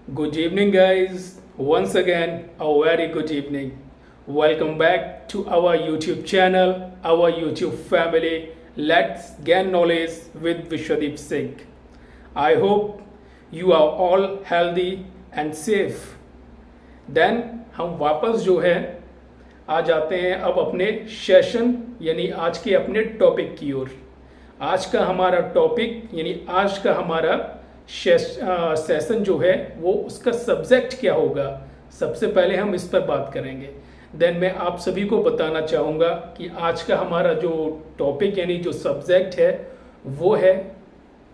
Good evening, guys. Once again, a very good evening. Welcome back to our YouTube channel, our YouTube family. Let's gain knowledge with Vishwadeep Singh. I hope you are all healthy and safe. Then हम वापस जो है आ जाते हैं अब अपने session यानी आज के अपने टॉपिक की ओर। आज का हमारा टॉपिक यानी आज का हमारा सेशन जो है वो उसका सब्जेक्ट क्या होगा, सबसे पहले हम इस पर बात करेंगे। देन मैं आप सभी को बताना चाहूँगा कि आज का हमारा जो टॉपिक यानी जो सब्जेक्ट है वो है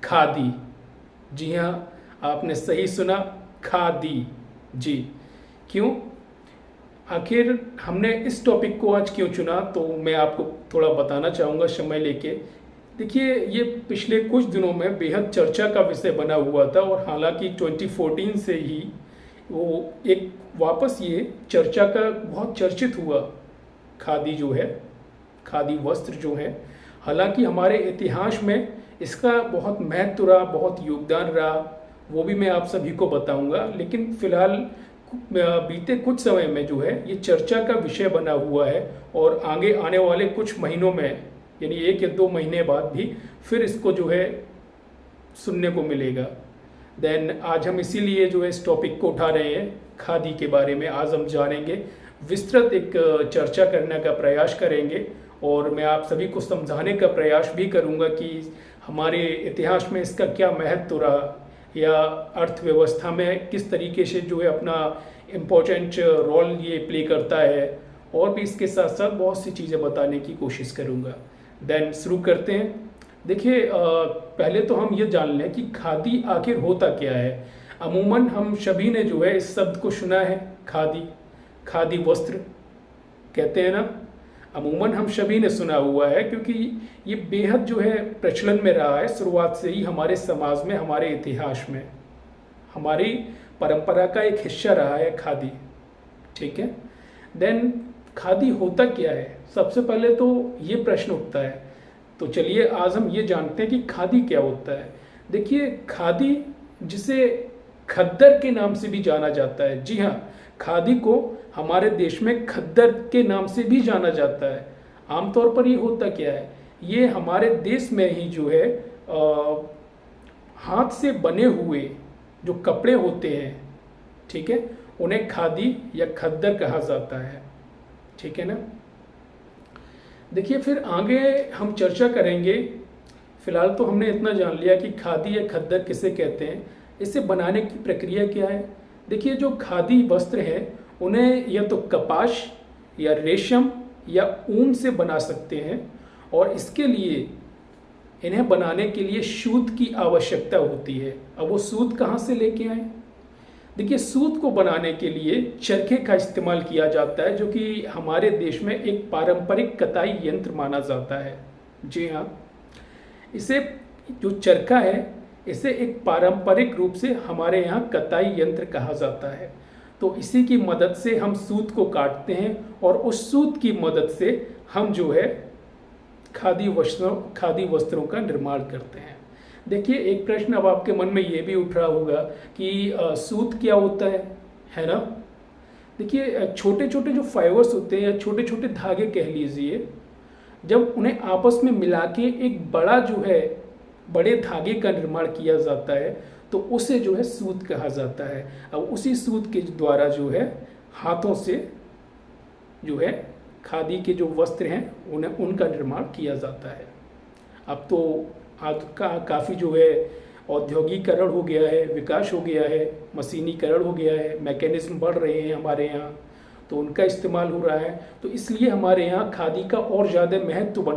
खादी। जी हाँ, आपने सही सुना, खादी। जी, क्यों, आखिर हमने इस टॉपिक को आज क्यों चुना, तो मैं आपको थोड़ा बताना चाहूँगा समय लेके। देखिए, ये पिछले कुछ दिनों में बेहद चर्चा का विषय बना हुआ था और हालांकि 2014 से ही वो एक वापस ये चर्चा का बहुत चर्चित हुआ। खादी जो है, खादी वस्त्र जो है, हालांकि हमारे इतिहास में इसका बहुत महत्व रहा, बहुत योगदान रहा, वो भी मैं आप सभी को बताऊंगा। लेकिन फिलहाल बीते कुछ समय में जो है ये चर्चा का विषय बना हुआ है और आगे आने वाले कुछ महीनों में यानी 1 या 2 महीने बाद भी फिर इसको जो है सुनने को मिलेगा। देन आज हम इसीलिए जो है इस टॉपिक को उठा रहे हैं, खादी के बारे में आज हम जानेंगे, विस्तृत एक चर्चा करने का प्रयास करेंगे और मैं आप सभी को समझाने का प्रयास भी करूंगा कि हमारे इतिहास में इसका क्या महत्व रहा या अर्थव्यवस्था में किस तरीके से जो है अपना इम्पोर्टेंट रोल ये प्ले करता है, और भी इसके साथ साथ बहुत सी चीज़ें बताने की कोशिश करूँगा। देन शुरू करते हैं। देखिए, पहले तो हम ये जान लें कि खादी आखिर होता क्या है। अमूमन हम सभी ने जो है इस शब्द को सुना है, खादी, खादी वस्त्र कहते हैं ना। अमूमन हम सभी ने सुना हुआ है क्योंकि ये बेहद जो है प्रचलन में रहा है शुरुआत से ही हमारे समाज में, हमारे इतिहास में, हमारी परंपरा का एक हिस्सा रहा है खादी। ठीक है, देन खादी होता क्या है, सबसे पहले तो ये प्रश्न उठता है। तो चलिए आज हम ये जानते हैं कि खादी क्या होता है। देखिए, खादी जिसे खद्दर के नाम से भी जाना जाता है, जी हाँ, खादी को हमारे देश में खद्दर के नाम से भी जाना जाता है। आमतौर पर ये होता क्या है, ये हमारे देश में ही जो है हाथ से बने हुए जो कपड़े होते हैं, ठीक है, उन्हें खादी या खद्दर कहा जाता है। ठीक है ना। देखिए, फिर आगे हम चर्चा करेंगे। फिलहाल तो हमने इतना जान लिया कि खादी या खद्दर किसे कहते हैं, इसे बनाने की प्रक्रिया क्या है। देखिए, जो खादी वस्त्र है उन्हें या तो कपास या रेशम या ऊन से बना सकते हैं और इसके लिए इन्हें बनाने के लिए सूत की आवश्यकता होती है। अब वो सूत कहाँ से लेके आए। देखिए, सूत को बनाने के लिए चरखे का इस्तेमाल किया जाता है जो कि हमारे देश में एक पारंपरिक कताई यंत्र माना जाता है। जी हाँ, इसे जो चरखा है इसे एक पारंपरिक रूप से हमारे यहाँ कताई यंत्र कहा जाता है। तो इसी की मदद से हम सूत को काटते हैं और उस सूत की मदद से हम जो है खादी वस्त्रों का निर्माण करते हैं। देखिए, एक प्रश्न अब आपके मन में ये भी उठ रहा होगा कि सूत क्या होता है ना। देखिए, छोटे छोटे जो फाइबर्स होते हैं या छोटे छोटे धागे कह लीजिए, जब उन्हें आपस में मिला के एक बड़ा जो है बड़े धागे का निर्माण किया जाता है तो उसे जो है सूत कहा जाता है। अब उसी सूत के द्वारा जो है हाथों से जो है खादी के जो वस्त्र हैं उन्हें उनका निर्माण किया जाता है। अब तो आज का काफ़ी जो है औद्योगिकरण हो गया है, विकास हो गया है, मशीनीकरण हो गया है, मैकेनिज्म बढ़ रहे हैं हमारे यहाँ, तो उनका इस्तेमाल हो रहा है। तो इसलिए हमारे यहाँ खादी का और ज़्यादा महत्व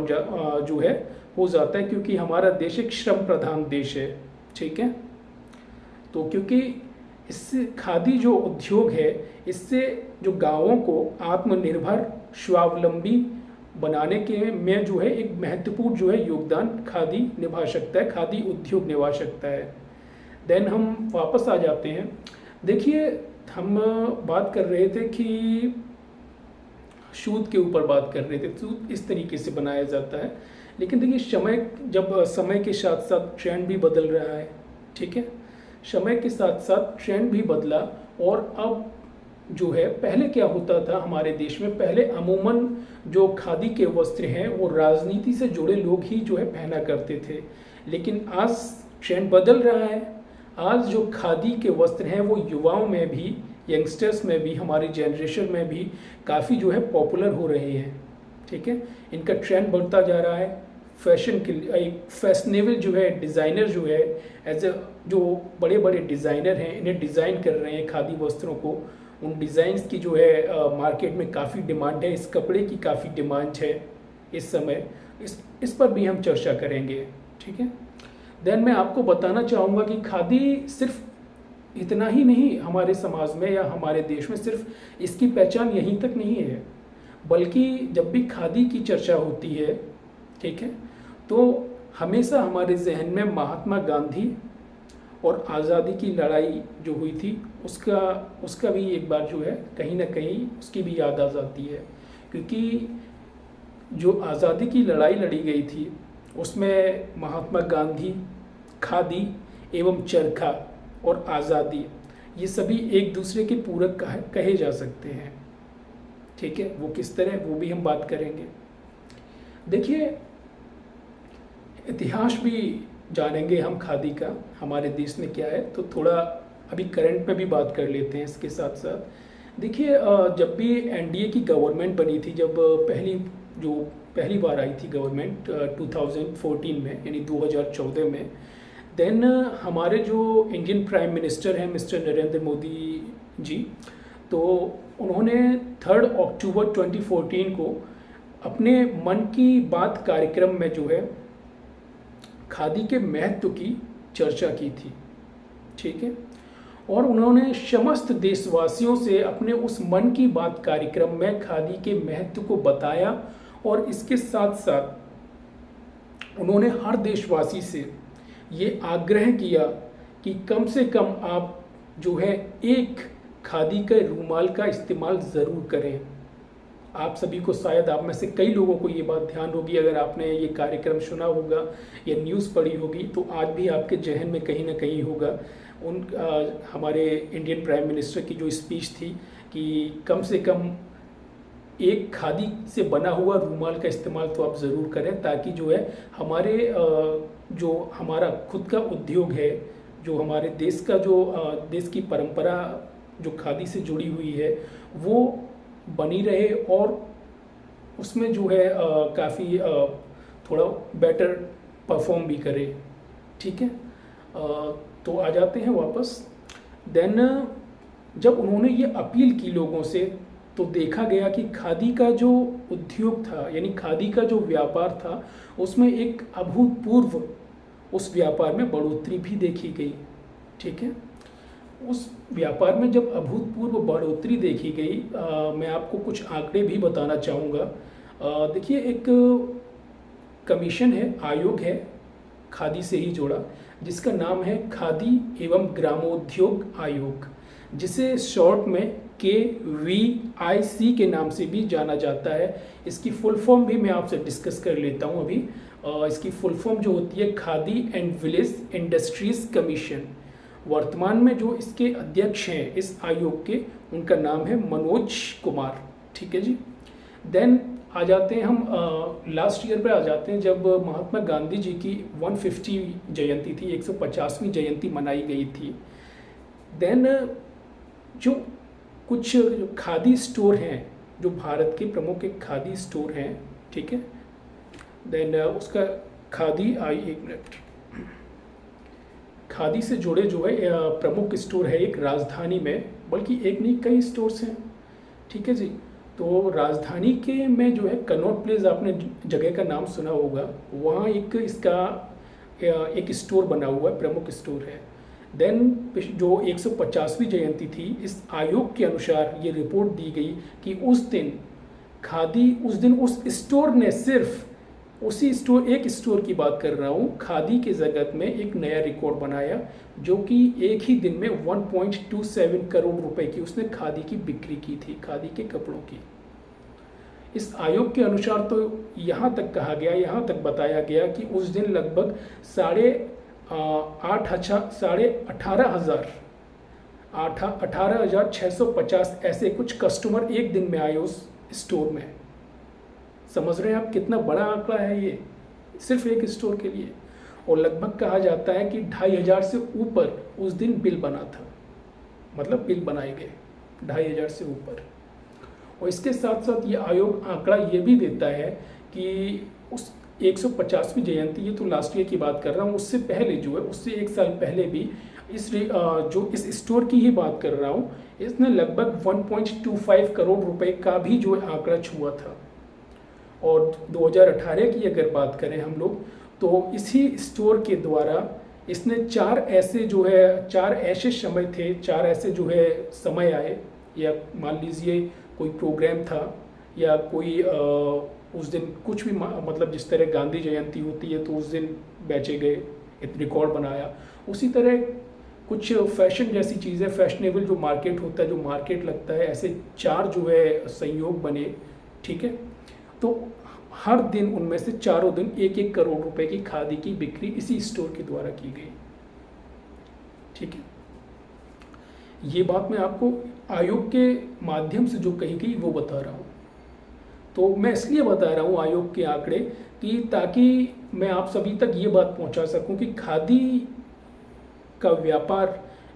जो है हो जाता है क्योंकि हमारा देश एक श्रम प्रधान देश है। ठीक है, तो क्योंकि इससे खादी जो उद्योग है इससे जो गांवों को आत्मनिर्भर स्वावलंबी बनाने के में जो है एक महत्वपूर्ण जो है योगदान खादी निभा सकता है, खादी उद्योग निभा सकता है। देन हम वापस आ जाते हैं। देखिए, हम बात कर रहे थे कि सूत के ऊपर बात कर रहे थे, सूत इस तरीके से बनाया जाता है। लेकिन देखिए, समय के साथ साथ ट्रेंड भी बदल रहा है। ठीक है, समय के साथ साथ ट्रेंड भी बदला। और अब जो है, पहले क्या होता था हमारे देश में, पहले अमूमन जो खादी के वस्त्र हैं वो राजनीति से जुड़े लोग ही जो है पहना करते थे। लेकिन आज ट्रेंड बदल रहा है। आज जो खादी के वस्त्र हैं वो युवाओं में भी, यंगस्टर्स में भी, हमारी जनरेशन में भी काफ़ी जो है पॉपुलर हो रहे हैं। ठीक है, इनका ट्रेंड बढ़ता जा रहा है। फैशन के एक फैशनेबल जो है डिज़ाइनर जो है, एज ए जो बड़े बड़े डिज़ाइनर हैं, इन्हें डिज़ाइन कर रहे हैं खादी वस्त्रों को। उन डिज़ाइंस की जो है मार्केट में काफ़ी डिमांड है, इस कपड़े की काफ़ी डिमांड है इस समय। इस पर भी हम चर्चा करेंगे। ठीक है, देन मैं आपको बताना चाहूँगा कि खादी सिर्फ इतना ही नहीं, हमारे समाज में या हमारे देश में सिर्फ इसकी पहचान यहीं तक नहीं है, बल्कि जब भी खादी की चर्चा होती है, ठीक है, तो हमेशा हमारे जहन में महात्मा गांधी और आज़ादी की लड़ाई जो हुई थी उसका भी एक बार जो है कहीं ना कहीं उसकी भी याद आ जाती है। क्योंकि जो आज़ादी की लड़ाई लड़ी गई थी उसमें महात्मा गांधी, खादी एवं चरखा और आज़ादी, ये सभी एक दूसरे के पूरक कहे जा सकते हैं। ठीक है, वो किस तरह, वो भी हम बात करेंगे। देखिए, इतिहास भी जानेंगे हम खादी का, हमारे देश में क्या है, तो थोड़ा अभी करंट में भी बात कर लेते हैं इसके साथ साथ। देखिए, जब भी एनडीए की गवर्नमेंट बनी थी, जब पहली बार आई थी गवर्नमेंट 2014 में, यानी 2014 में, देन हमारे जो इंडियन प्राइम मिनिस्टर हैं मिस्टर नरेंद्र मोदी जी, तो उन्होंने 3 अक्टूबर 2014 को अपने मन की बात कार्यक्रम में जो है खादी के महत्व की चर्चा की थी। ठीक है, और उन्होंने समस्त देशवासियों से अपने उस मन की बात कार्यक्रम में खादी के महत्व को बताया। और इसके साथ साथ उन्होंने हर देशवासी से ये आग्रह किया कि कम से कम आप जो है एक खादी के रूमाल का इस्तेमाल ज़रूर करें। आप सभी को, शायद आप में से कई लोगों को ये बात ध्यान होगी, अगर आपने ये कार्यक्रम सुना होगा या न्यूज़ पढ़ी होगी, तो आज भी आपके जहन में कहीं ना कहीं होगा हमारे इंडियन प्राइम मिनिस्टर की जो स्पीच थी कि कम से कम एक खादी से बना हुआ रूमाल का इस्तेमाल तो आप ज़रूर करें, ताकि जो है हमारे जो हमारा खुद का उद्योग है, जो हमारे देश का जो देश की परंपरा जो खादी से जुड़ी हुई है वो बनी रहे और उसमें जो है काफ़ी थोड़ा बेटर परफॉर्म भी करे। ठीक है, तो आ जाते हैं वापस। देन जब उन्होंने ये अपील की लोगों से, तो देखा गया कि खादी का जो उद्योग था, यानी खादी का जो व्यापार था, उसमें एक अभूतपूर्व उस व्यापार में बढ़ोतरी भी देखी गई। ठीक है, उस व्यापार में जब अभूतपूर्व बढ़ोतरी देखी गई, मैं आपको कुछ आंकड़े भी बताना चाहूँगा। देखिए, एक कमीशन है, आयोग है खादी से ही जुड़ा, जिसका नाम है खादी एवं ग्रामोद्योग आयोग, जिसे शॉर्ट में KVIC के नाम से भी जाना जाता है। इसकी फुल फॉर्म भी मैं आपसे डिस्कस कर लेता हूँ अभी। इसकी फुल फॉर्म जो होती है khadi and village industries commission. वर्तमान में जो इसके अध्यक्ष हैं इस आयोग के, उनका नाम है मनोज कुमार। ठीक है जी। देन आ जाते हैं हम लास्ट ईयर पे आ जाते हैं, जब महात्मा गांधी जी की 150 जयंती थी, 150वीं जयंती मनाई गई थी। देन जो कुछ खादी स्टोर हैं, जो भारत के प्रमुख एक खादी स्टोर हैं, ठीक है, देन उसका खादी से जुड़े जो है प्रमुख स्टोर है एक राजधानी में, बल्कि एक नहीं कई स्टोर्स हैं। ठीक है जी। तो राजधानी के में जो है कनॉट प्लेस, आपने जगह का नाम सुना होगा, वहाँ एक इसका एक स्टोर बना हुआ है, प्रमुख स्टोर है। देन जो 150वीं जयंती थी, इस आयोग के अनुसार ये रिपोर्ट दी गई कि उस दिन उस स्टोर ने सिर्फ एक स्टोर की बात कर रहा हूँ, खादी के जगत में एक नया रिकॉर्ड बनाया, जो कि एक ही दिन में 1.27 करोड़ रुपए की उसने खादी की बिक्री की थी, खादी के कपड़ों की। इस आयोग के अनुसार तो यहाँ तक कहा गया, यहाँ तक बताया गया कि उस दिन लगभग आठ अच्छा 18,500 18,650 ऐसे कुछ कस्टमर एक दिन में आए उस स्टोर में। समझ रहे हैं आप कितना बड़ा आंकड़ा है ये सिर्फ एक स्टोर के लिए। और लगभग कहा जाता है कि 2,500 से ऊपर उस दिन बिल बना था, मतलब बिल बनाए गए 2,500 से ऊपर। और इसके साथ साथ ये आयोग आंकड़ा ये भी देता है कि उस 150वीं जयंती, ये तो लास्ट ईयर की बात कर रहा हूँ, उससे पहले जो है, उससे एक साल पहले भी इस स्टोर की ही बात कर रहा हूँ, इसने लगभग 1.25 करोड़ रुपए का भी जो है आंकड़ा छुआ था। और 2018 की अगर बात करें हम लोग, तो इसी स्टोर के द्वारा इसने चार ऐसे समय आए, या मान लीजिए कोई प्रोग्राम था या कोई उस दिन कुछ भी, मतलब जिस तरह गांधी जयंती होती है तो उस दिन बेचे गए, एक रिकॉर्ड बनाया। उसी तरह कुछ फैशन जैसी चीज़ें, फैशनेबल जो मार्केट होता है, जो मार्केट लगता है, ऐसे चार जो है संयोग बने, ठीक है। तो हर दिन उनमें से चारों दिन 1-1 करोड़ रुपए की खादी की बिक्री इसी स्टोर के द्वारा की गई, ठीक है। ये बात मैं आपको आयोग के माध्यम से जो कही गई वो बता रहा हूँ। तो मैं इसलिए बता रहा हूँ आयोग के आंकड़े कि ताकि मैं आप सभी तक ये बात पहुँचा सकूँ कि खादी का व्यापार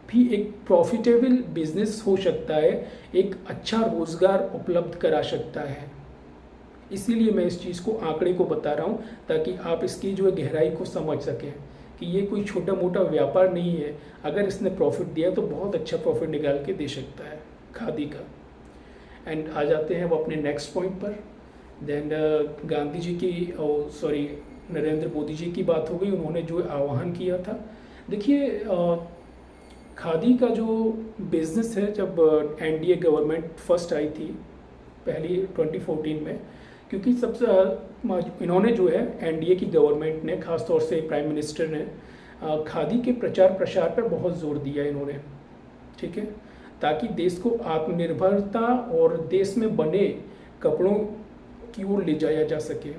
भी एक प्रॉफिटेबल बिजनेस हो सकता है, एक अच्छा रोजगार उपलब्ध करा सकता है। इसीलिए मैं इस चीज़ को, आंकड़े को बता रहा हूँ ताकि आप इसकी जो है गहराई को समझ सकें कि ये कोई छोटा मोटा व्यापार नहीं है। अगर इसने प्रॉफिट दिया तो बहुत अच्छा प्रॉफिट निकाल के दे सकता है खादी का। एंड आ जाते हैं वो अपने नेक्स्ट पॉइंट पर। देन गांधी जी की, नरेंद्र मोदी जी की बात हो गई। उन्होंने जो आह्वान किया था, देखिए खादी का जो बिज़नेस है, जब एनडीए गवर्नमेंट फर्स्ट आई थी पहली 2014 में, क्योंकि सबसे इन्होंने जो है एनडीए की गवर्नमेंट ने, ख़ासतौर से प्राइम मिनिस्टर ने खादी के प्रचार प्रसार पर बहुत जोर दिया इन्होंने, ठीक है, ताकि देश को आत्मनिर्भरता और देश में बने कपड़ों की ओर ले जाया जा सके,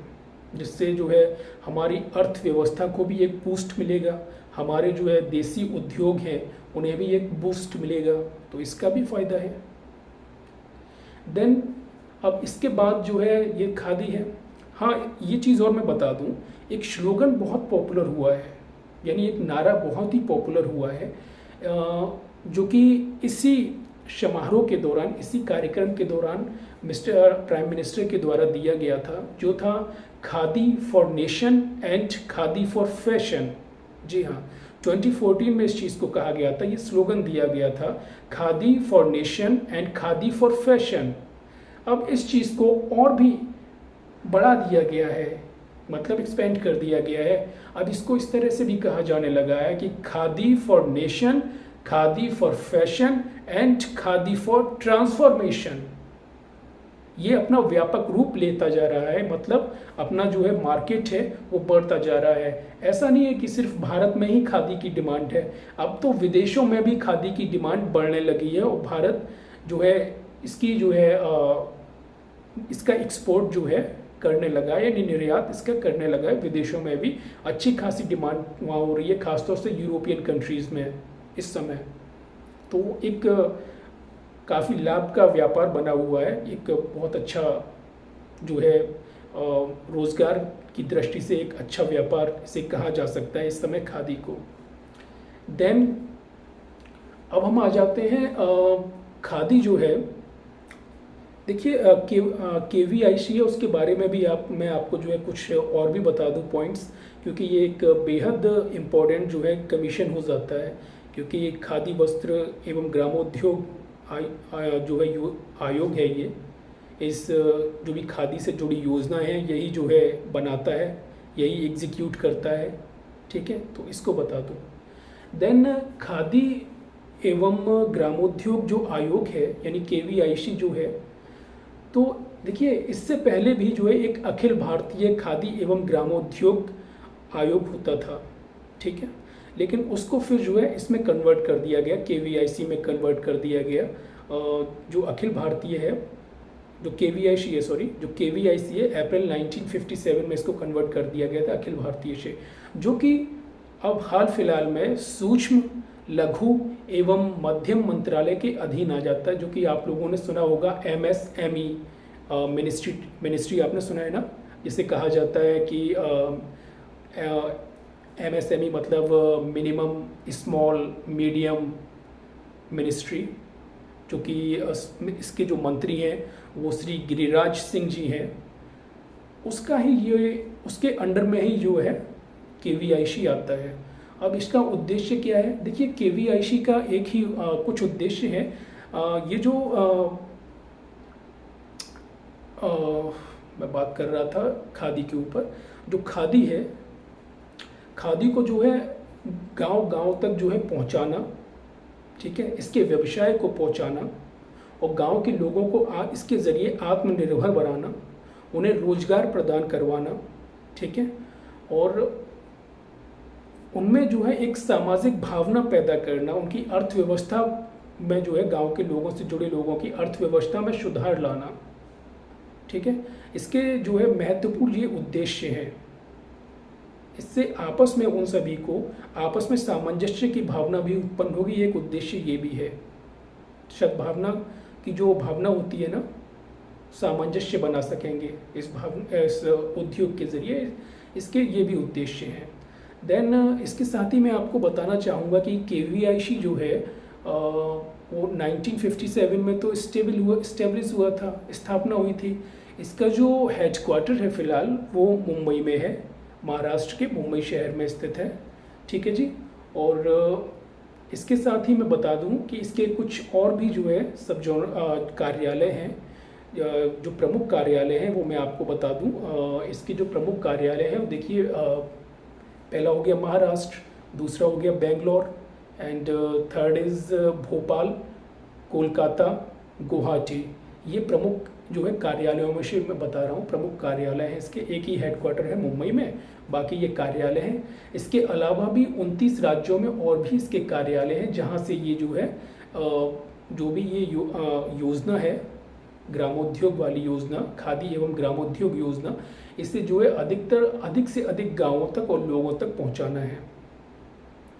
जिससे जो है हमारी अर्थव्यवस्था को भी एक बूस्ट मिलेगा, हमारे जो है देसी उद्योग हैं उन्हें भी एक बूस्ट मिलेगा, तो इसका भी फ़ायदा है। देन अब इसके बाद जो है ये खादी है। हाँ, ये चीज़ और मैं बता दूं, एक स्लोगन बहुत पॉपुलर हुआ है, यानी एक नारा बहुत ही पॉपुलर हुआ है, जो कि इसी समारोह के दौरान, इसी कार्यक्रम के दौरान मिस्टर प्राइम मिनिस्टर के द्वारा दिया गया था, जो था khadi for nation and khadi for fashion. जी हाँ, 2014 में इस चीज़ को कहा गया था, ये स्लोगन दिया गया था, khadi for nation and khadi for fashion. अब इस चीज़ को और भी बढ़ा दिया गया है, मतलब एक्सपेंड कर दिया गया है। अब इसको इस तरह से भी कहा जाने लगा है कि khadi for nation, khadi for fashion and khadi for transformation. ये अपना व्यापक रूप लेता जा रहा है, मतलब अपना जो है मार्केट है वो बढ़ता जा रहा है। ऐसा नहीं है कि सिर्फ भारत में ही खादी की डिमांड है, अब तो विदेशों में भी खादी की डिमांड बढ़ने लगी है, और भारत जो है इसकी जो है इसका एक्सपोर्ट जो है करने लगा है, यानी निर्यात इसका करने लगा है। विदेशों में भी अच्छी खासी डिमांड वहाँ हो रही है, खासतौर से यूरोपियन कंट्रीज़ में इस समय। तो एक काफ़ी लाभ का व्यापार बना हुआ है, एक बहुत अच्छा जो है रोज़गार की दृष्टि से एक अच्छा व्यापार इसे कहा जा सकता है इस समय खादी को। देन अब हम आ जाते हैं खादी जो है, देखिए KVIC है, उसके बारे में भी मैं आपको जो है कुछ और भी बता दूं पॉइंट्स, क्योंकि ये एक बेहद इम्पोर्टेंट जो है कमीशन हो जाता है, क्योंकि खादी वस्त्र एवं ग्रामोद्योग जो है आयोग है, ये इस जो भी खादी से जुड़ी योजना है यही जो है बनाता है, यही एग्जीक्यूट करता है, ठीक है, तो इसको बता दूं। देन खादी एवं ग्रामोद्योग जो आयोग है, यानी KVIC जो है, तो देखिए इससे पहले भी जो है एक अखिल भारतीय खादी एवं ग्रामोद्योग आयोग होता था, ठीक है, लेकिन उसको फिर जो है इसमें कन्वर्ट कर दिया गया, KVIC में कन्वर्ट कर दिया गया। जो अखिल भारतीय है, जो KVIC है, अप्रैल 1957 में इसको कन्वर्ट कर दिया गया था अखिल भारतीय से, जो कि अब हाल फिलहाल में सूक्ष्म लघु एवं मध्यम मंत्रालय के अधीन आ जाता है, जो कि आप लोगों ने सुना होगा MSME मिनिस्ट्री आपने सुना है ना, जिसे कहा जाता है कि MSME मतलब मिनिमम स्मॉल मीडियम मिनिस्ट्री, जो कि इसके जो मंत्री हैं वो श्री गिरिराज सिंह जी हैं। उसका ही ये उसके अंडर में ही जो है KVIC आता है। अब इसका उद्देश्य क्या है? देखिए, KVIC का एक ही कुछ उद्देश्य है। ये जो मैं बात कर रहा था खादी के ऊपर, जो खादी है, खादी को जो है गांव-गांव तक जो है पहुंचाना, ठीक है, इसके व्यवसाय को पहुंचाना और गांव के लोगों को इसके ज़रिए आत्मनिर्भर बनाना, उन्हें रोजगार प्रदान करवाना, ठीक है, और उनमें जो है एक सामाजिक भावना पैदा करना, उनकी अर्थव्यवस्था में जो है गांव के लोगों से जुड़े लोगों की अर्थव्यवस्था में सुधार लाना, ठीक है। इसके जो है महत्वपूर्ण ये उद्देश्य है। इससे आपस में उन सभी को आपस में सामंजस्य की भावना भी उत्पन्न होगी, एक उद्देश्य ये भी है। सद्भावना की जो भावना होती है ना, सामंजस्य बना सकेंगे इस उद्योग के ज़रिए, इसके ये भी उद्देश्य हैं। देन इसके साथ ही मैं आपको बताना चाहूँगा कि KVIC जो है वो 1957 में तो स्टेब्लिश हुआ था, स्थापना हुई थी। इसका जो हेडक्वार्टर है फ़िलहाल वो मुंबई में है, महाराष्ट्र के मुंबई शहर में स्थित है, ठीक है जी। और इसके साथ ही मैं बता दूं कि इसके कुछ और भी जो है सब जो कार्यालय हैं, जो प्रमुख कार्यालय हैं वो मैं आपको बता दूं। इसके जो प्रमुख कार्यालय हैं, देखिए, पहला हो गया महाराष्ट्र, दूसरा हो गया Bangalore, and third is Bhopal, Kolkata, Guwahati. ये प्रमुख जो है कार्यालयों में से मैं बता रहा हूँ, प्रमुख कार्यालय हैं इसके। एक ही हेडक्वार्टर है मुंबई में, बाकी ये कार्यालय हैं। इसके अलावा भी 29 राज्यों में और भी इसके कार्यालय हैं, जहाँ से ये जो है जो भी ये योजना है, ग्रामोद्योग वाली योजना, खादी एवं ग्रामोद्योग योजना, इसे जो है अधिक से अधिक गाँवों तक और लोगों तक पहुँचाना है,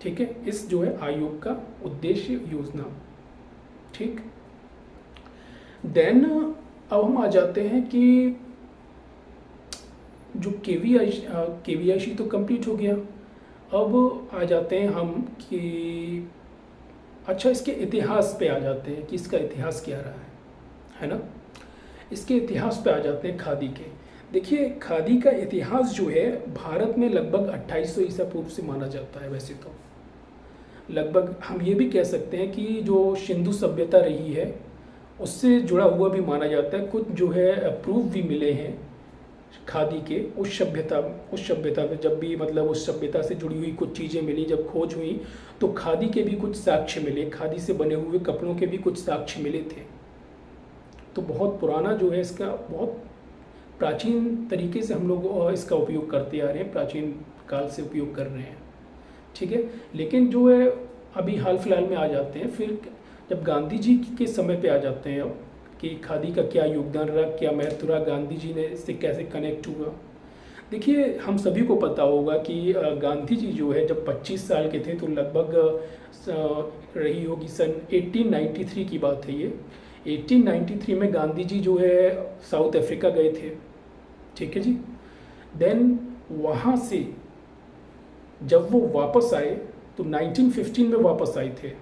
ठीक है। इस जो है आयोग का उद्देश्य योजना, ठीक। देन अब हम आ जाते हैं कि जो KVIC तो कंप्लीट हो गया। अब आ जाते हैं हम कि अच्छा, इसके इतिहास पे आ जाते हैं कि इसका इतिहास क्या रहा है ना। इसके इतिहास पे आ जाते हैं खादी के। देखिए, खादी का इतिहास जो है भारत में लगभग 2800 ईसा पूर्व से माना जाता है। वैसे तो लगभग हम ये भी कह सकते हैं कि जो सिंधु सभ्यता रही है उससे जुड़ा हुआ भी माना जाता है। कुछ जो है प्रूफ भी मिले हैं खादी के उस सभ्यता में, जब भी मतलब उस सभ्यता से जुड़ी हुई कुछ चीज़ें मिली, जब खोज हुई तो खादी के भी कुछ साक्ष्य मिले, खादी से बने हुए कपड़ों के भी कुछ साक्ष्य मिले थे। तो बहुत पुराना जो है, इसका बहुत प्राचीन तरीके से हम लोग इसका उपयोग करते आ रहे हैं, प्राचीन काल से उपयोग कर रहे हैं, ठीक है। लेकिन जो है अभी हाल फिलहाल में आ जाते हैं, फिर जब गांधी जी के समय पे आ जाते हैं अब कि खादी का क्या योगदान रहा, क्या महत्व रहा, गांधी जी ने इससे कैसे कनेक्ट हुआ। देखिए, हम सभी को पता होगा कि गांधी जी जो है जब 25 साल के थे तो लगभग रही होगी सन 1893 की बात है ये। 1893 में गांधी जी जो है साउथ अफ्रीका गए थे, ठीक है जी। देन वहाँ से जब वो वापस आए तो 1915 में वापस आए थे।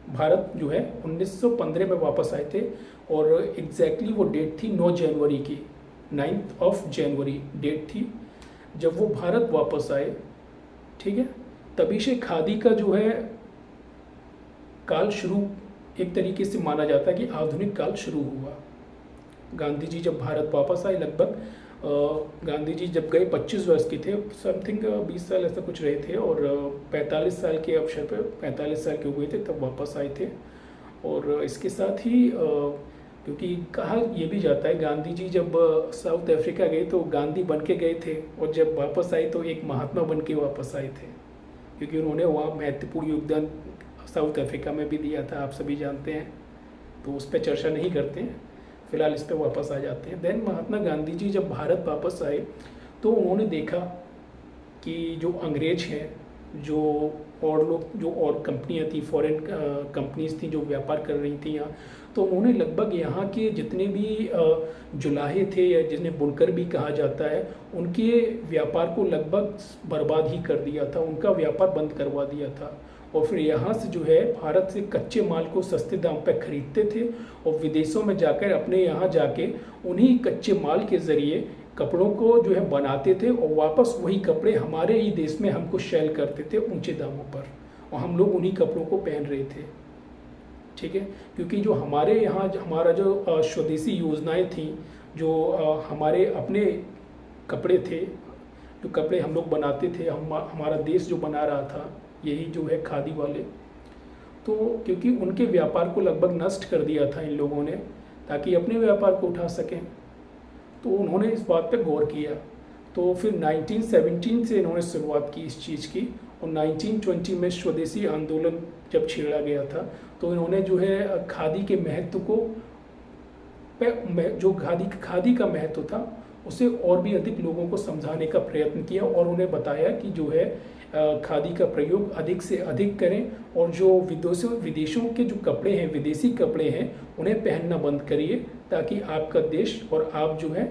भारत जो है 1915 में वापस आए थे और एग्जैक्टली वो डेट थी 9 जनवरी की, 9 जनवरी डेट थी जब वो भारत वापस आए, ठीक है। तभी से खादी का जो है काल शुरू एक तरीके से माना जाता है कि आधुनिक काल शुरू हुआ। गांधी जी जब भारत वापस आए, लगभग गांधी जी जब गए 25 वर्ष के थे, समथिंग 20 साल ऐसा कुछ रहे थे, और 45 साल के अवसर पर 45 साल के हुए थे तब वापस आए थे। और इसके साथ ही क्योंकि कहा यह भी जाता है गांधी जी जब साउथ अफ्रीका गए तो गांधी बन के गए थे, और जब वापस आए तो एक महात्मा बन के वापस आए थे, क्योंकि उन्होंने वहाँ महत्वपूर्ण योगदान साउथ अफ्रीका में भी दिया था, आप सभी जानते हैं, तो उस पर चर्चा नहीं करते हैं, फिलहाल इस पे वापस आ जाते हैं। देन महात्मा गांधी जी जब भारत वापस आए तो उन्होंने देखा कि जो अंग्रेज हैं जो और लोग जो और कंपनियां थी, फॉरेन कंपनीज थी जो व्यापार कर रही थी यहाँ, तो उन्होंने लगभग यहाँ के जितने भी जुलाहे थे या जिन्हें बुनकर भी कहा जाता है, उनके व्यापार को लगभग बर्बाद ही कर दिया था, उनका व्यापार बंद करवा दिया था। और फिर यहाँ से जो है भारत से कच्चे माल को सस्ते दाम पर खरीदते थे और विदेशों में जाकर अपने यहाँ जाके उन्हीं कच्चे माल के ज़रिए कपड़ों को जो है बनाते थे और वापस वही कपड़े हमारे ही देश में हमको सेल करते थे ऊंचे दामों पर, और हम लोग उन्हीं कपड़ों को पहन रहे थे। ठीक है, क्योंकि जो हमारे यहाँ हमारा जो स्वदेशी योजनाएं थी, जो हमारे अपने कपड़े थे, जो कपड़े हम लोग बनाते थे, हमारा देश जो बना रहा था, यही जो है खादी वाले, तो क्योंकि उनके व्यापार को लगभग नष्ट कर दिया था इन लोगों ने ताकि अपने व्यापार को उठा सकें, तो उन्होंने इस बात पर गौर किया। तो फिर 1917 से इन्होंने शुरुआत की इस चीज़ की, और 1920 में स्वदेशी आंदोलन जब छेड़ा गया था तो इन्होंने जो है खादी के महत्व को, जो खादी का महत्व था उसे और भी अधिक लोगों को समझाने का प्रयत्न किया और उन्हें बताया कि जो है खादी का प्रयोग अधिक से अधिक करें और जो विदेशों के जो कपड़े हैं, विदेशी कपड़े हैं, उन्हें पहनना बंद करिए ताकि आपका देश और आप जो है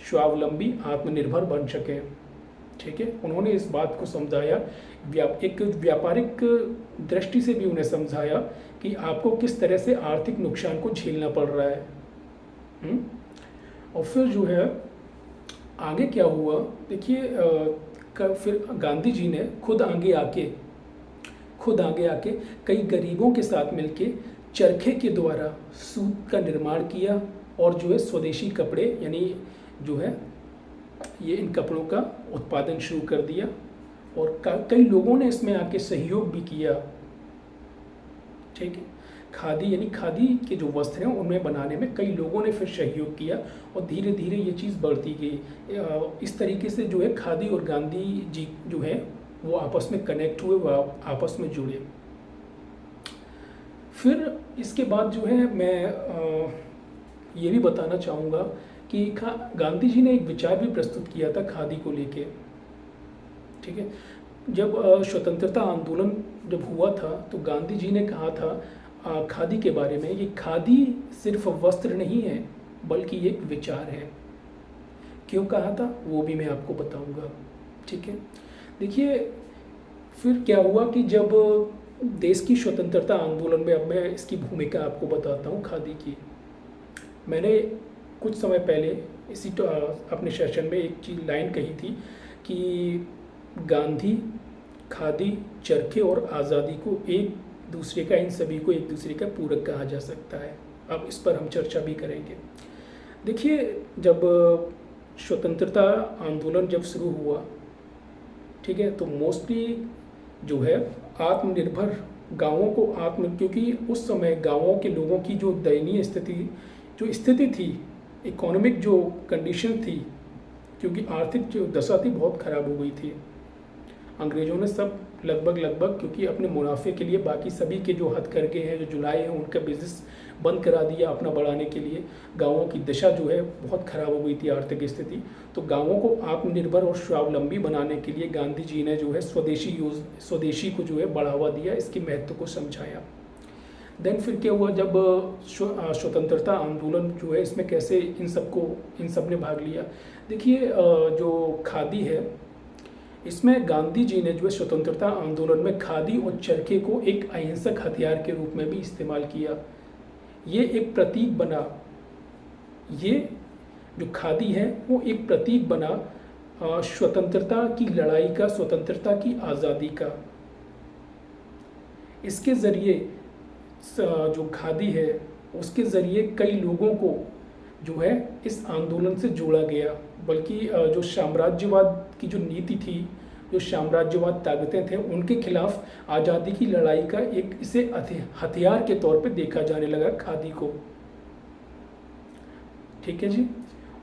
स्वावलंबी आत्मनिर्भर बन सकें। ठीक है, उन्होंने इस बात को समझाया, एक व्यापारिक दृष्टि से भी उन्हें समझाया कि आपको किस तरह से आर्थिक नुकसान को झेलना पड़ रहा है। और फिर जो है आगे क्या हुआ, देखिए फिर गांधी जी ने खुद आगे आके कई गरीबों के साथ मिलके चरखे के द्वारा सूत का निर्माण किया और जो है स्वदेशी कपड़े यानी जो है ये इन कपड़ों का उत्पादन शुरू कर दिया, और कई लोगों ने इसमें आके सहयोग भी किया। ठीक है, खादी यानी खादी के जो वस्त्र हैं उनमें बनाने में कई लोगों ने फिर सहयोग किया और धीरे धीरे ये चीज़ बढ़ती गई। इस तरीके से जो है खादी और गांधी जी जो है वो आपस में कनेक्ट हुए, वो आपस में जुड़े। फिर इसके बाद जो है मैं ये भी बताना चाहूँगा कि गांधी जी ने एक विचार भी प्रस्तुत किया था खादी को लेके। ठीक है, जब स्वतंत्रता आंदोलन जब हुआ था तो गांधी जी ने कहा था खादी के बारे में, ये खादी सिर्फ वस्त्र नहीं है बल्कि एक विचार है। क्यों कहा था वो भी मैं आपको बताऊंगा। ठीक है, देखिए फिर क्या हुआ कि जब देश की स्वतंत्रता आंदोलन में, अब मैं इसकी भूमिका आपको बताता हूँ खादी की। मैंने कुछ समय पहले इसी अपने सेशन में एक चीज लाइन कही थी कि गांधी, खादी, चरखे और आज़ादी को एक दूसरे का, इन सभी को एक दूसरे का पूरक कहा जा सकता है। अब इस पर हम चर्चा भी करेंगे। देखिए जब स्वतंत्रता आंदोलन जब शुरू हुआ, ठीक है, तो मोस्टली जो है आत्मनिर्भर गांवों को क्योंकि उस समय गांवों के लोगों की जो दयनीय स्थिति थी, इकोनॉमिक जो कंडीशन थी, क्योंकि आर्थिक जो दशा थी बहुत ख़राब हो गई थी। अंग्रेज़ों ने सब लगभग क्योंकि अपने मुनाफे के लिए बाकी सभी के जो हथकरघे हैं, जो जुलाई हैं, उनका बिजनेस बंद करा दिया अपना बढ़ाने के लिए। गांवों की दशा जो है बहुत ख़राब हो गई थी आर्थिक स्थिति। तो गांवों को आत्मनिर्भर और स्वावलंबी बनाने के लिए गांधी जी ने जो है स्वदेशी को जो है बढ़ावा दिया, इसके महत्व को समझाया। देन फिर क्या हुआ, जब स्वतंत्रता आंदोलन जो है इसमें कैसे इन सब ने भाग लिया। देखिए जो खादी है, इसमें गांधी जी ने जो है स्वतंत्रता आंदोलन में खादी और चरखे को एक अहिंसक हथियार के रूप में भी इस्तेमाल किया। ये एक प्रतीक बना, ये जो खादी है वो एक प्रतीक बना स्वतंत्रता की लड़ाई का, स्वतंत्रता की आज़ादी का। इसके ज़रिए जो खादी है उसके ज़रिए कई लोगों को जो है इस आंदोलन से जोड़ा गया। बल्कि जो साम्राज्यवाद की जो नीति थी, जो साम्राज्यवाद ताकतें थे, उनके खिलाफ आज़ादी की लड़ाई का एक इसे हथियार के तौर पे देखा जाने लगा खादी को। ठीक है जी,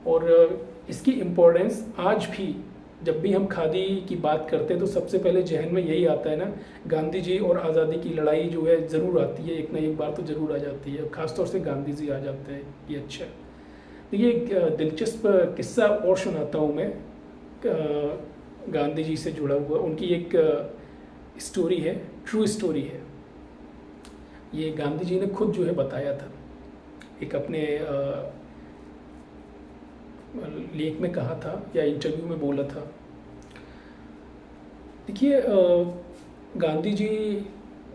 और इसकी इम्पोर्टेंस आज भी जब भी हम खादी की बात करते हैं तो सबसे पहले जहन में यही आता है ना, गांधी जी और आज़ादी की लड़ाई जो है ज़रूर आती है, एक ना एक बार तो ज़रूर आ जाती है। ख़ासतौर से गांधी जी आ जाते हैं, ये अच्छा। तो ये एक दिलचस्प किस्सा और सुनाता हूँ मैं गांधी जी से जुड़ा हुआ। उनकी एक स्टोरी है, ट्रू स्टोरी है। ये गांधी जी ने खुद जो है बताया था, एक अपने लेख में कहा था या इंटरव्यू में बोला था। देखिए गांधी जी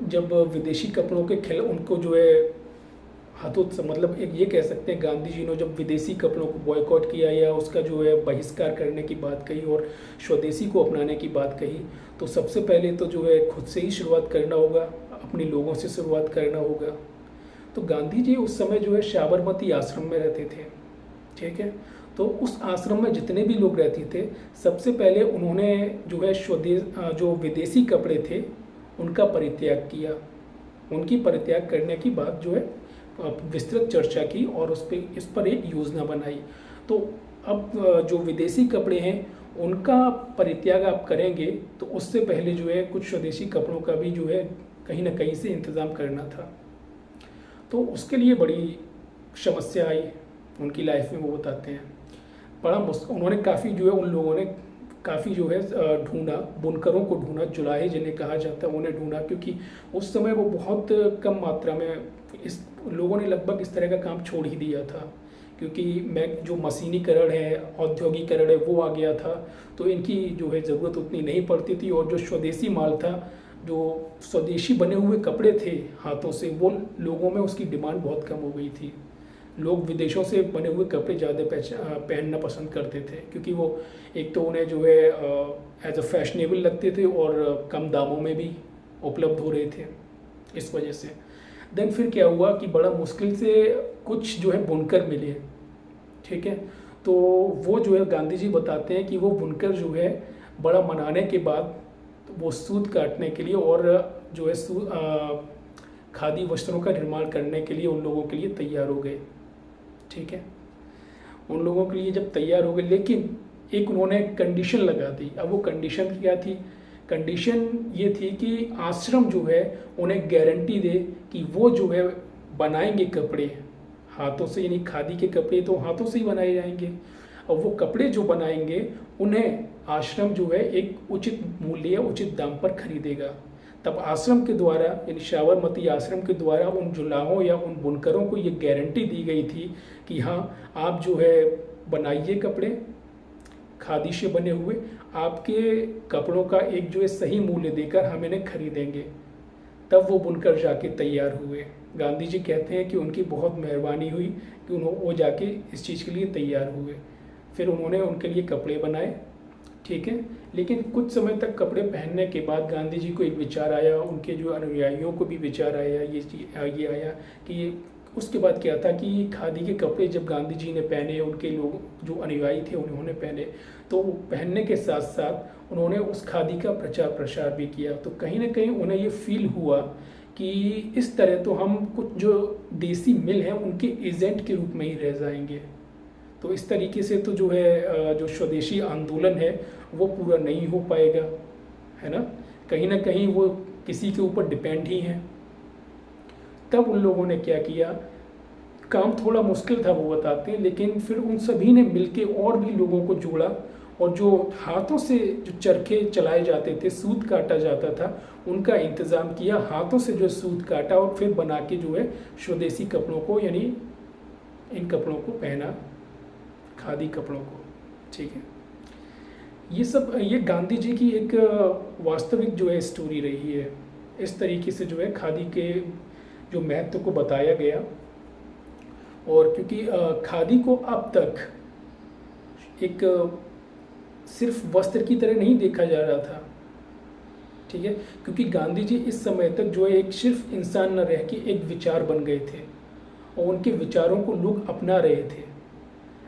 जब विदेशी कपड़ों के खिलाफ उनको जो है हाथों मतलब एक ये कह सकते हैं, गांधी जी ने जब विदेशी कपड़ों को बॉयकॉट किया या उसका जो है बहिष्कार करने की बात कही और स्वदेशी को अपनाने की बात कही, तो सबसे पहले तो जो है खुद से ही शुरुआत करना होगा, अपने लोगों से शुरुआत करना होगा। तो गांधी जी उस समय जो है साबरमती आश्रम में रहते थे, ठीक है। तो उस आश्रम में जितने भी लोग रहते थे, सबसे पहले उन्होंने जो है जो विदेशी कपड़े थे उनका परित्याग किया। उनकी परित्याग करने की बात जो है विस्तृत चर्चा की और इस पर एक योजना बनाई। तो अब जो विदेशी कपड़े हैं उनका परित्याग आप करेंगे, तो उससे पहले जो है कुछ स्वदेशी कपड़ों का भी जो है कहीं ना कहीं से इंतज़ाम करना था। तो उसके लिए बड़ी समस्या आई उनकी लाइफ में, वो बताते हैं। बड़ा उन्होंने काफ़ी जो है उन लोगों ने काफ़ी जो है ढूंढा, बुनकरों को ढूंढा, जुलाहे जिन्हें कहा जाता है उन्हें ढूंढा, क्योंकि उस समय वो बहुत कम मात्रा में इस लोगों ने लगभग इस तरह का काम छोड़ ही दिया था, क्योंकि जो मशीनीकरण है, औद्योगिकरण है, वो आ गया था। तो इनकी जो है ज़रूरत उतनी नहीं पड़ती थी, और जो स्वदेशी माल था, जो स्वदेशी बने हुए कपड़े थे हाथों से, वो लोगों में उसकी डिमांड बहुत कम हो गई थी। लोग विदेशों से बने हुए कपड़े ज़्यादा पहनना पसंद करते थे, क्योंकि वो एक तो उन्हें जो है एज अ फैशनेबल लगते थे और कम दामों में भी उपलब्ध हो रहे थे, इस वजह से। देन फिर क्या हुआ कि बड़ा मुश्किल से कुछ जो है बुनकर मिले, ठीक है। तो वो जो है गांधी जी बताते हैं कि वो बुनकर जो है बड़ा मनाने के बाद वो सूत काटने के लिए और जो है खादी वस्त्रों का निर्माण करने के लिए उन लोगों के लिए तैयार हो गए, ठीक है। उन लोगों के लिए जब तैयार हो गए, लेकिन एक उन्होंने कंडीशन लगा दी। अब वो कंडीशन क्या थी? कंडीशन ये थी कि आश्रम जो है उन्हें गारंटी दे कि वो जो है बनाएंगे कपड़े हाथों से, यानी खादी के कपड़े तो हाथों से ही बनाए जाएंगे, और वो कपड़े जो बनाएंगे उन्हें आश्रम जो है एक उचित मूल्य या उचित दाम पर खरीदेगा। तब आश्रम के द्वारा, यानी साबरमती आश्रम के द्वारा उन जुलाहों या उन बुनकरों को ये गारंटी दी गई थी कि हाँ, आप जो है बनाइए कपड़े खादी से बने हुए, आपके कपड़ों का एक जो है सही मूल्य देकर हम इन्हें खरीदेंगे। तब वो बुनकर जाके तैयार हुए। गांधी जी कहते हैं कि उनकी बहुत मेहरबानी हुई कि वो जाके इस चीज़ के लिए तैयार हुए। फिर उन्होंने उनके लिए कपड़े बनाए, ठीक है। लेकिन कुछ समय तक कपड़े पहनने के बाद गांधी जी को एक विचार आया, उनके जो अनुयायियों को भी विचार आया, ये आया कि उसके बाद क्या था कि खादी के कपड़े जब गांधी जी ने पहने, उनके लोग जो अनुयायी थे उन्होंने पहने, तो पहनने के साथ साथ उन्होंने उस खादी का प्रचार प्रसार भी किया। तो कहीं ना कहीं उन्हें ये फील हुआ कि इस तरह तो हम कुछ जो देसी मिल हैं उनके एजेंट के रूप में ही रह जाएंगे। तो इस तरीके से तो जो है जो स्वदेशी आंदोलन है वो पूरा नहीं हो पाएगा, है ना कहीं वो किसी के ऊपर डिपेंड ही है। तब उन लोगों ने क्या किया, काम थोड़ा मुश्किल था वो बताते हैं, लेकिन फिर उन सभी ने मिलके और भी लोगों को जोड़ा, और जो हाथों से जो चरखे चलाए जाते थे, सूत काटा जाता था, उनका इंतज़ाम किया। हाथों से जो सूत काटा और फिर बना के जो है स्वदेशी कपड़ों को, यानी इन कपड़ों को पहना, खादी कपड़ों को, ठीक है। ये गांधी जी की एक वास्तविक जो है स्टोरी रही है। इस तरीके से जो है खादी के जो महत्व को बताया गया। और क्योंकि खादी को अब तक एक सिर्फ वस्त्र की तरह नहीं देखा जा रहा था, ठीक है, क्योंकि गांधी जी इस समय तक जो है एक सिर्फ इंसान न रह के एक विचार बन गए थे और उनके विचारों को लोग अपना रहे थे।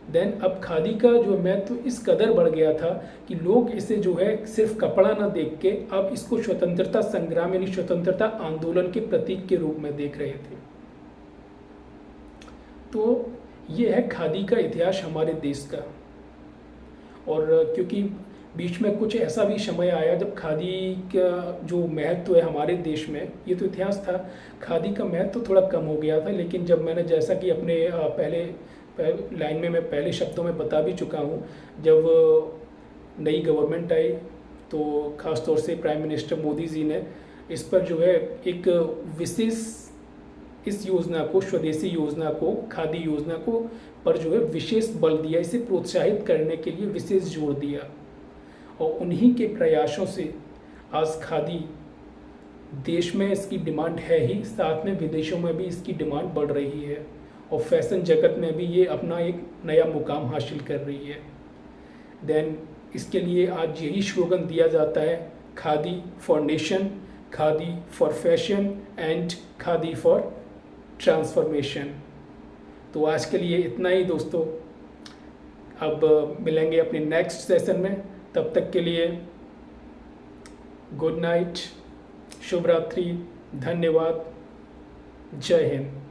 देन अब खादी का जो महत्व इस कदर बढ़ गया था कि लोग इसे जो है सिर्फ कपड़ा ना देख के अब इसको स्वतंत्रता संग्राम यानी स्वतंत्रता आंदोलन के प्रतीक के रूप में देख रहे थे। तो ये है खादी का इतिहास हमारे देश का। और क्योंकि बीच में कुछ ऐसा भी समय आया जब खादी का जो महत्व है हमारे देश में, ये तो इतिहास था, खादी का महत्व थोड़ा कम हो गया था। लेकिन जब मैंने, जैसा कि अपने पहले लाइन में मैं पहले शब्दों में बता भी चुका हूँ, जब नई गवर्नमेंट आई तो ख़ास तौर से प्राइम मिनिस्टर मोदी जी ने इस पर जो है एक विशेष इस योजना को, स्वदेशी योजना को, खादी योजना को पर जो है विशेष बल दिया, इसे प्रोत्साहित करने के लिए विशेष जोर दिया। और उन्हीं के प्रयासों से आज खादी देश में इसकी डिमांड है ही, साथ में विदेशों में भी इसकी डिमांड बढ़ रही है और फैशन जगत में भी ये अपना एक नया मुकाम हासिल कर रही है। देन इसके लिए आज यही स्लोगन दिया जाता है, khadi for nation, khadi for fashion and khadi for transformation. तो आज के लिए इतना ही दोस्तों, अब मिलेंगे अपने नेक्स्ट सेशन में। तब तक के लिए गुड नाइट, शुभ रात्रि, धन्यवाद, जय हिंद।